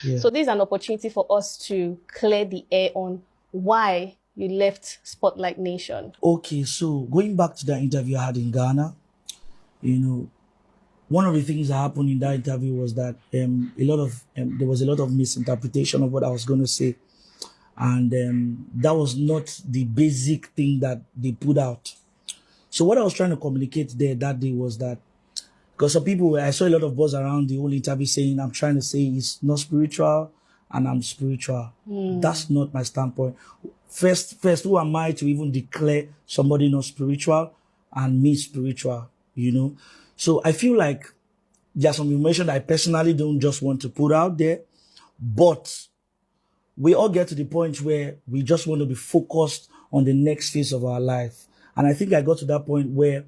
Yeah. So this is an opportunity for us to clear the air on why you left Spotlight Nation. Okay, so going back to that interview I had in Ghana, one of the things that happened in that interview was that there was a lot of misinterpretation of what I was going to say. And that was not the basic thing that they put out. So what I was trying to communicate there that day was that, because some people, I saw a lot of buzz around the whole interview saying, I'm trying to say it's not spiritual and I'm spiritual. That's not my standpoint. First, who am I to even declare somebody not spiritual and me spiritual, So I feel like there's some information that I personally don't just want to put out there, but we all get to the point where we just want to be focused on the next phase of our life. And I think I got to that point where,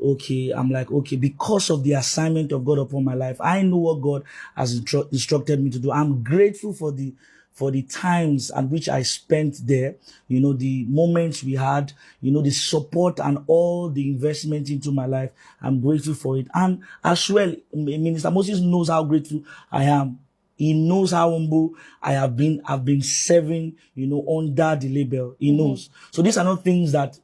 I'm like, because of the assignment of God upon my life, I know what God has instructed me to do. I'm grateful for the times at which I spent there, the moments we had, the support and all the investment into my life. I'm grateful for it. And as well, Minister Moses knows how grateful I am. He knows how humble I have been. I've been serving, under the label. He knows. So these are not things that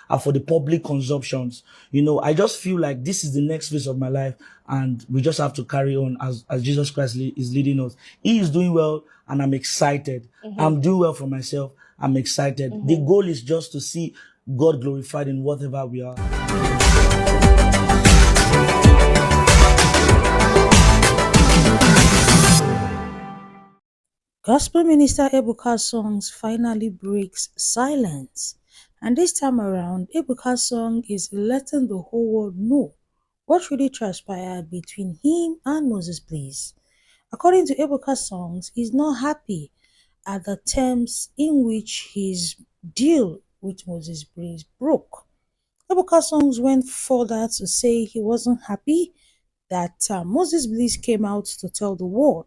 are for the public consumptions. I just feel like this is the next phase of my life, and we just have to carry on as Jesus Christ is leading us. He is doing well, and I'm excited. I'm doing well for myself. I'm excited. The goal is just to see God glorified in whatever we are. Gospel minister Ebukasongs finally breaks silence, and this time around, Ebukasongs is letting the whole world know what really transpired between him and Moses Bliss. According to Ebukasongs, he's not happy at the terms in which his deal with Moses Bliss broke. Ebukasongs went further to say he wasn't happy that Moses Bliss came out to tell the world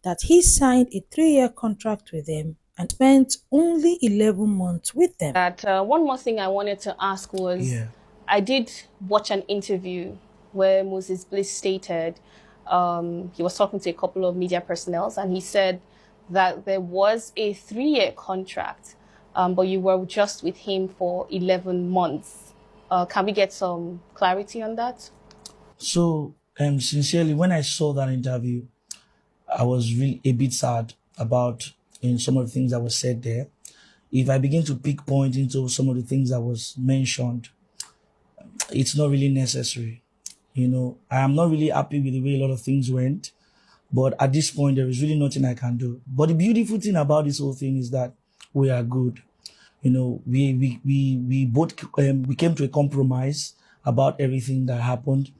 that he signed a 3-year contract with them and spent only 11 months with them. One more thing I wanted to ask was, I did watch an interview where Moses Bliss stated he was talking to a couple of media personnel, and he said that there was a 3-year contract, but you were just with him for 11 months. Can we get some clarity on that? So, sincerely, when I saw that interview, I was really a bit sad about some of the things that were said there. If I begin to pick point into some of the things that was mentioned, it's not really necessary. I am not really happy with the way a lot of things went, but at this point, there is really nothing I can do. But the beautiful thing about this whole thing is that we are good. We both we came to a compromise about everything that happened,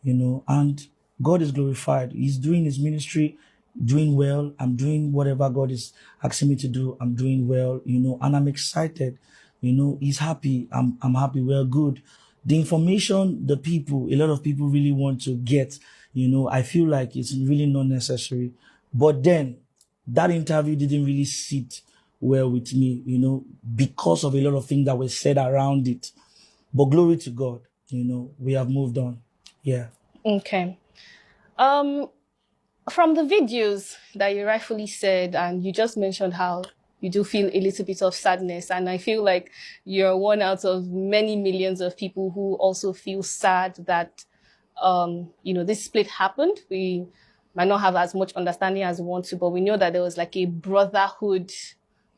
and God is glorified. He's doing his ministry, doing well. I'm doing whatever God is asking me to do. I'm doing well, and I'm excited. He's happy. I'm happy. We're good. The information a lot of people really want to get, I feel like it's really not necessary. But then that interview didn't really sit well with me, because of a lot of things that were said around it. But glory to God, we have moved on. Yeah. Okay. From the videos that you rightfully said, and you just mentioned how you do feel a little bit of sadness, and I feel like you're one out of many millions of people who also feel sad that, this split happened. We might not have as much understanding as we want to, but we know that there was like a brotherhood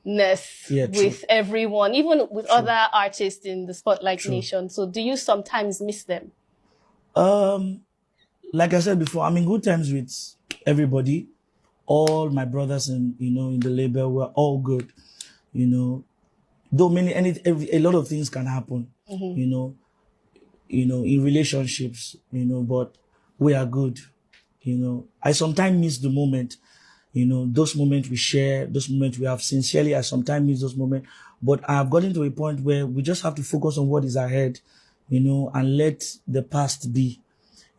with everyone, even with other artists in the Spotlight Nation. So do you sometimes miss them? Like I said before, I'm in good terms with everybody. All my brothers in the label were all good. Though a lot of things can happen, in relationships, but we are good. I sometimes miss the moment. Those moments we share, those moments we have. Sincerely, I sometimes miss those moments. But I have gotten to a point where we just have to focus on what is ahead, and let the past be.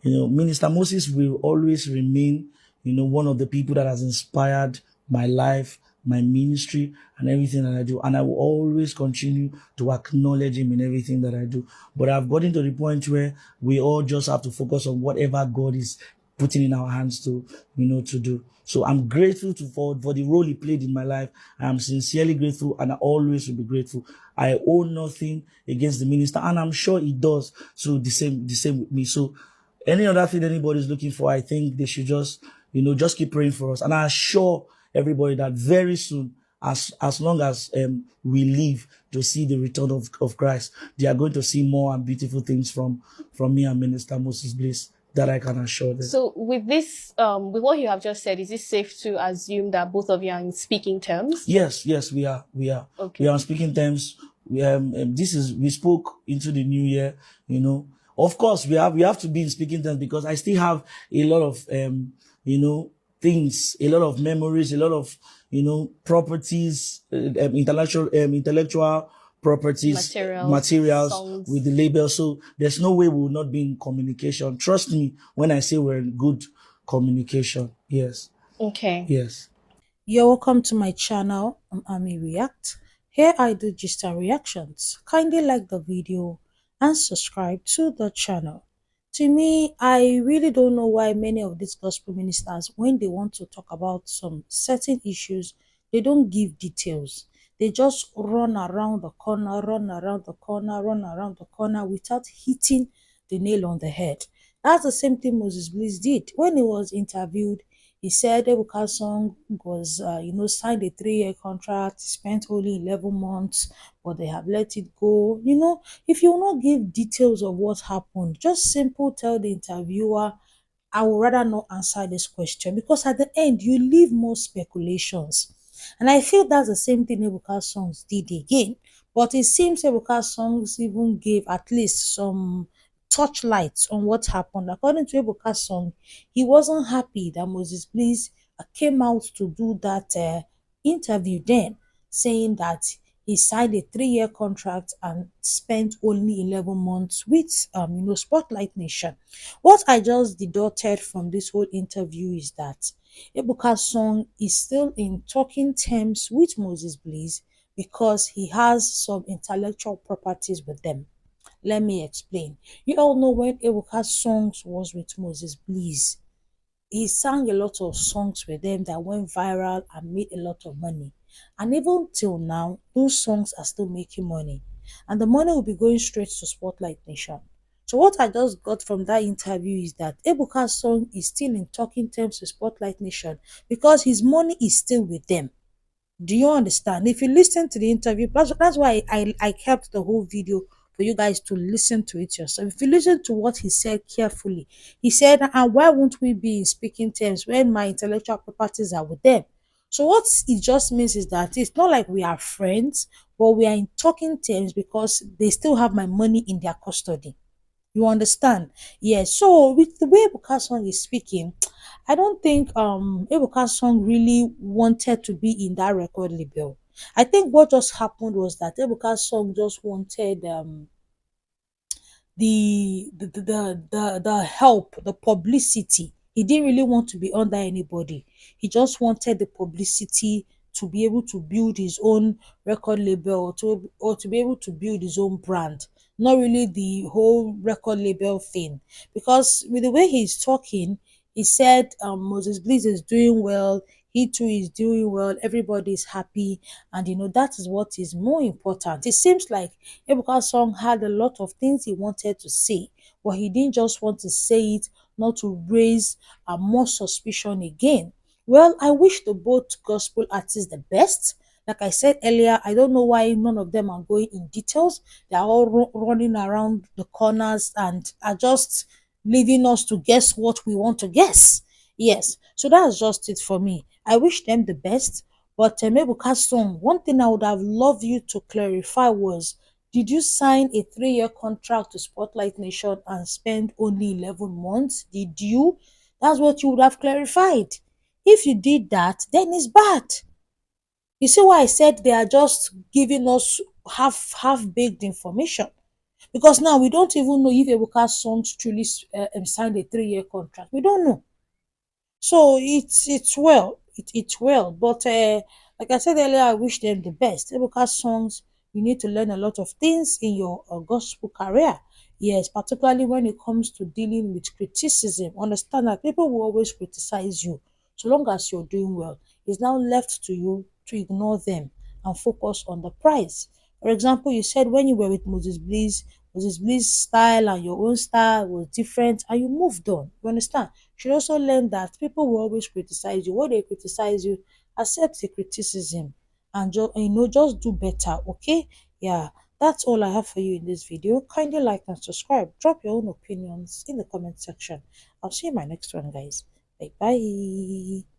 Minister Moses will always remain, one of the people that has inspired my life, my ministry, and everything that I do. And I will always continue to acknowledge him in everything that I do. But I've gotten to the point where we all just have to focus on whatever God is putting in our hands to, to do. So I'm grateful for the role he played in my life. I am sincerely grateful, and I always will be grateful. I owe nothing against the minister, and I'm sure he does. So the same with me. So any other thing anybody's looking for, I think they should just keep praying for us. And I assure everybody that very soon, as long as we live to see the return of Christ, they are going to see more and beautiful things from me and Minister Moses Bliss. That I can assure them. So with this, with what you have just said, is it safe to assume that both of you are in speaking terms? Yes, we are. Okay. We are on speaking terms. We spoke into the new year. Of course, we have to be in speaking terms, because I still have a lot of things, a lot of memories, a lot of properties, intellectual properties, materials songs. with the label. So there's no way we will not be in communication. Trust me when I say we're in good communication. Yes. Okay. Yes. You're welcome to my channel. I'm Ami React. Here I do gist and reactions. Kindly like the video and subscribe to the channel. To me, I really don't know why many of these gospel ministers, when they want to talk about some certain issues, they don't give details. They just run around the corner, run around the corner, run around the corner without hitting the nail on the head. That's the same thing Moses Bliss did. When he was interviewed, he said Ebuka song was, signed a 3-year contract, spent only 11 months, but they have let it go. If you will not give details of what happened, just simple tell the interviewer, I would rather not answer this question, because at the end, you leave more speculations. And I feel that's the same thing Ebuka songs did again. But it seems Ebuka songs even gave at least some touchlights on what happened. According to Ebuka song, he wasn't happy that Moses Bliss came out to do that interview then, saying that he signed a 3-year contract and spent only 11 months with Spotlight Nation. What I just deducted from this whole interview is that Ebuka song is still in talking terms with Moses Bliss because he has some intellectual properties with them. Let me explain. You all know when Ebuka songs was with Moses Bliss, he sang a lot of songs with them that went viral and made a lot of money. And even till now, those songs are still making money. And the money will be going straight to Spotlight Nation. So what I just got from that interview is that Ebuka's song is still in talking terms with Spotlight Nation because his money is still with them. Do you understand? If you listen to the interview, that's why I kept the whole video for you guys to listen to it yourself. If you listen to what he said carefully, he said, and why won't we be in speaking terms when my intellectual properties are with them? So what it just means is that it's not like we are friends, but we are in talking terms because they still have my money in their custody. You understand? Yes. So with the way Ebuka song is speaking, I don't think Ebuka song really wanted to be in that record label. I think what just happened was that Ebuka song just wanted the help, the publicity. He didn't really want to be under anybody. He just wanted the publicity to be able to build his own record label, or to be able to build his own brand, not really the whole record label thing. Because with the way he's talking, he said Moses Bliss is doing well, he too is doing well, everybody is happy, and that is what is more important. It seems like Ebuka song had a lot of things he wanted to say, but he didn't just want to say it not to raise more suspicion again. Well, I wish the both gospel artists the best. Like I said earlier, I don't know why none of them are going in details. They're all running around the corners and are just leaving us to guess what we want to guess. Yes, so that's just it for me. I wish them the best. But Ebuka song, one thing I would have loved you to clarify was, did you sign a 3-year contract to Spotlight Nation and spend only 11 months? Did you? That's what you would have clarified. If you did that, then it's bad. You see why I said they are just giving us half-baked information? Because now we don't even know if Ebuka songs truly signed a 3-year contract. We don't know. So it's well, it's well. But like I said earlier, I wish them the best. Ebuka songs, you need to learn a lot of things in your gospel career. Yes, particularly when it comes to dealing with criticism. Understand that people will always criticize you so long as you're doing well. It's now left to you to ignore them and focus on the prize. For example, you said when you were with Moses Bliss style and your own style was different and you moved on. You understand? You should also learn that people will always criticize you. When they criticize you, accept the criticism and just do better, okay? Yeah, that's all I have for you in this video. Kindly like and subscribe. Drop your own opinions in the comment section. I'll see you in my next one, guys. Bye bye.